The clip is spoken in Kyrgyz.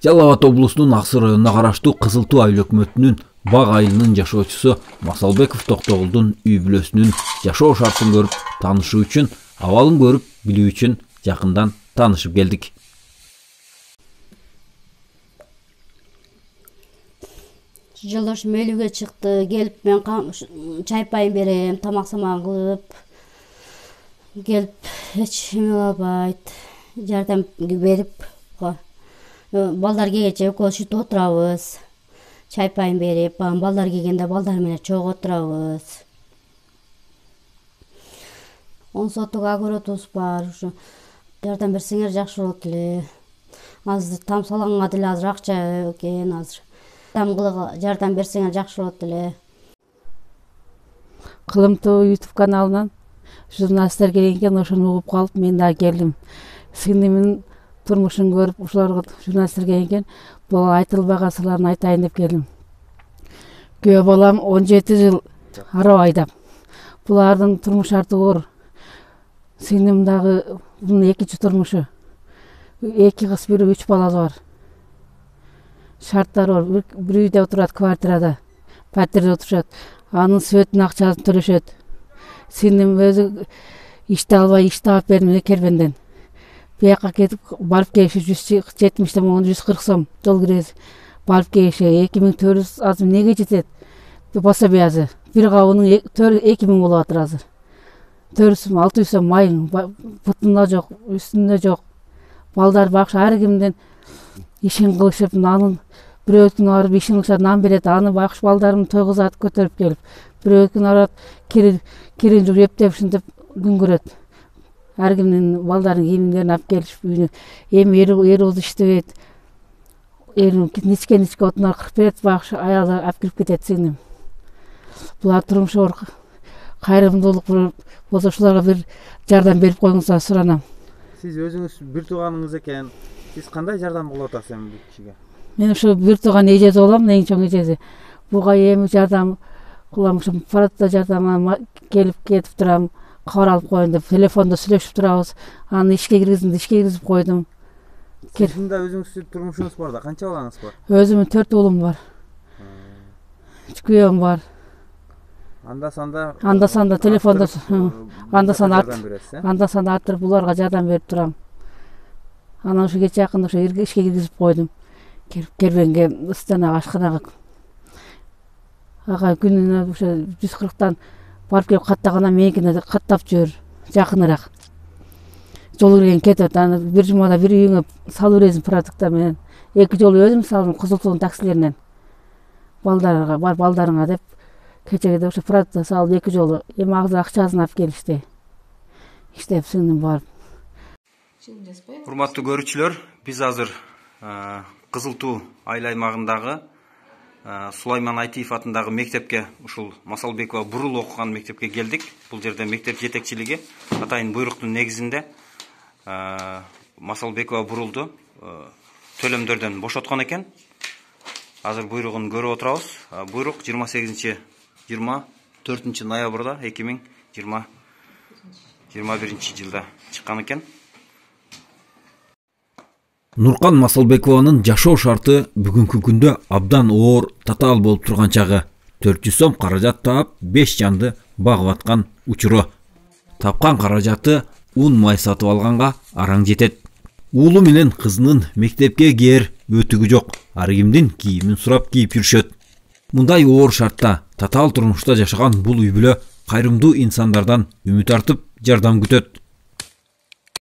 Жалал Абад облусунун Аксы районуна караштуу Кызыл Туу айыл өкмөтүнүн Баг айылынын жашоочусу Масалбеков Токтогулдун үй бүлөсүнүн жашоо шартын көрүп таанышуу үчүн, абалын көрүп билүү үчүн жакындан таанышып келдик. Жолдошум өлүүгө чыкты, келип мен чай пайын берем, тамак самагын кылып, келип эч эме албайт, жардам берип, балдар келгенче экөөбүз сүйтүп отурабыз. Чай пайын берип, балдар келгенде балдар менен чогуу отурабыз. 10 сотук огородубуз бар, ушу жардам берсеңер жакшы болот эле. Азыр там салганга деле азыр акча экен, азыр жардам берсеңер жакшы болот эле. Кылымтуу YouTube каналынан журналисттер келген экен, ошону угуп калып мен да келдим. Сиңдимдин турмушун көрүп, ушуларга журналисттер келген экен, бул айтылбаган сырларын айтайын деп келдим. Күйөө балам 17 жыл арaba айдап. Булардын турмуш шарты оор. Сиңдим дагы бунун экинчи турмушу. 2 кыз, 3 баласы бар. Шарттар оор. Бир үйдө отурат, квартирада, пәтерде отурушат. Анын светин акчасын төлөшөт. Сиңдим өзү ишти албай, ишти алып бердим кербенден. Бияка кетип барып келиши 170 сом, 140 сом жол кирesi. Барып келиши 2400 азыр неге жетет? Пособиясы. Бир кабынын 2000 болуп атыр азыр. 400-600 сом майың бутунда жок, үстүндө жок. Балдар бакшы ар кимден ишин кылышып, нанын бирөөтүн арып ишин кылышат, нан берет, аны бакшы балдарым той кызат көтөрүп келип, бирөөтүн арат кирин жуп эптеп ушинтип күн көрөт. Ар кимдин балдарын кийимдерин алып келишип үйүнө. Эми эр болду иштебейт. Эрин ничке отунар кырып берет, бакшы аялы алып кирип кетет сиңдим. Булар турмушу оор. Кайрымдуулук болсо ушуларга бир жардам берип коюңуздар суранам. Сиз өзүңүз бир тууганыңыз экен. Сиз кандай жардам кылып атасыз эми бул кишиге? Мен ушу бир тууган эжеси болом, эң чоң эжеси. Буга эми жардам кылам, ушу паратта жардамга келип кетип турам. Кабар алып коюн деп телефондо сүйлөшүп турабыз. Аны ишке киргизип койдум. Сиздин да өзүңүздүн турмушуңуз бар да, канча балаңыз бар? Өзүмдүн 4 уулум бар. Күйөөм бар. Анда санда телефондо анда санда артырып буларга жардам берип турам. Анан ушу кече жакында ушу ишке киргизип койдум. Кербенге, ыстанага, ашканага. Ага күнүнө ушу 140тан барып келип каттагандан меникине каттап жүрөр, жакыныраак. Жол кирген кетет, аны бир жумада бир үйүңө салып бересиң продукта менен. 2 жолу өзүм салдым Кызыл Туунун таксилеринен. Балдарга, бар балдарыңа деп кечеге ушу продукта салып 2 жолу. Эми азыр акчасын алып келишти. Иштеп сиңдим барып. Урматтуу көрүүчүлөр, биз азыр Кызыл Туу айыл аймагындагы Сулайман Айтиев атындагы мектепке, ушул Масалбекова Бурул окуган мектепке келдик. Бул жерде мектеп жетекчилиги атайын буйруктун негизинде Масалбекова Бурулду төлөмдөрдөн бошоткон экен. Азыр буйругун көрүп отурабыз. Буйрук 24 ноябрда 2021 жылда чыккан экен. Нуркан Масалбекованын жашоо шарты бүгүнкү күндө абдан оор, татаал болуп турган чагы. 400 сом каражат таап, 5 жанды багып аткан учуру. Тапкан каражаты ун май сатып алганга араң жетет. Уулу менен кызынын мектепке кээр өтүгү жок. Ар кимдин кийимин сурап кийип жүрүшөт. Мындай оор шартта, татаал турмушта жашаган бул үй бүлө кайрымдуу инсандардан үмүт артып, жардам күтөт.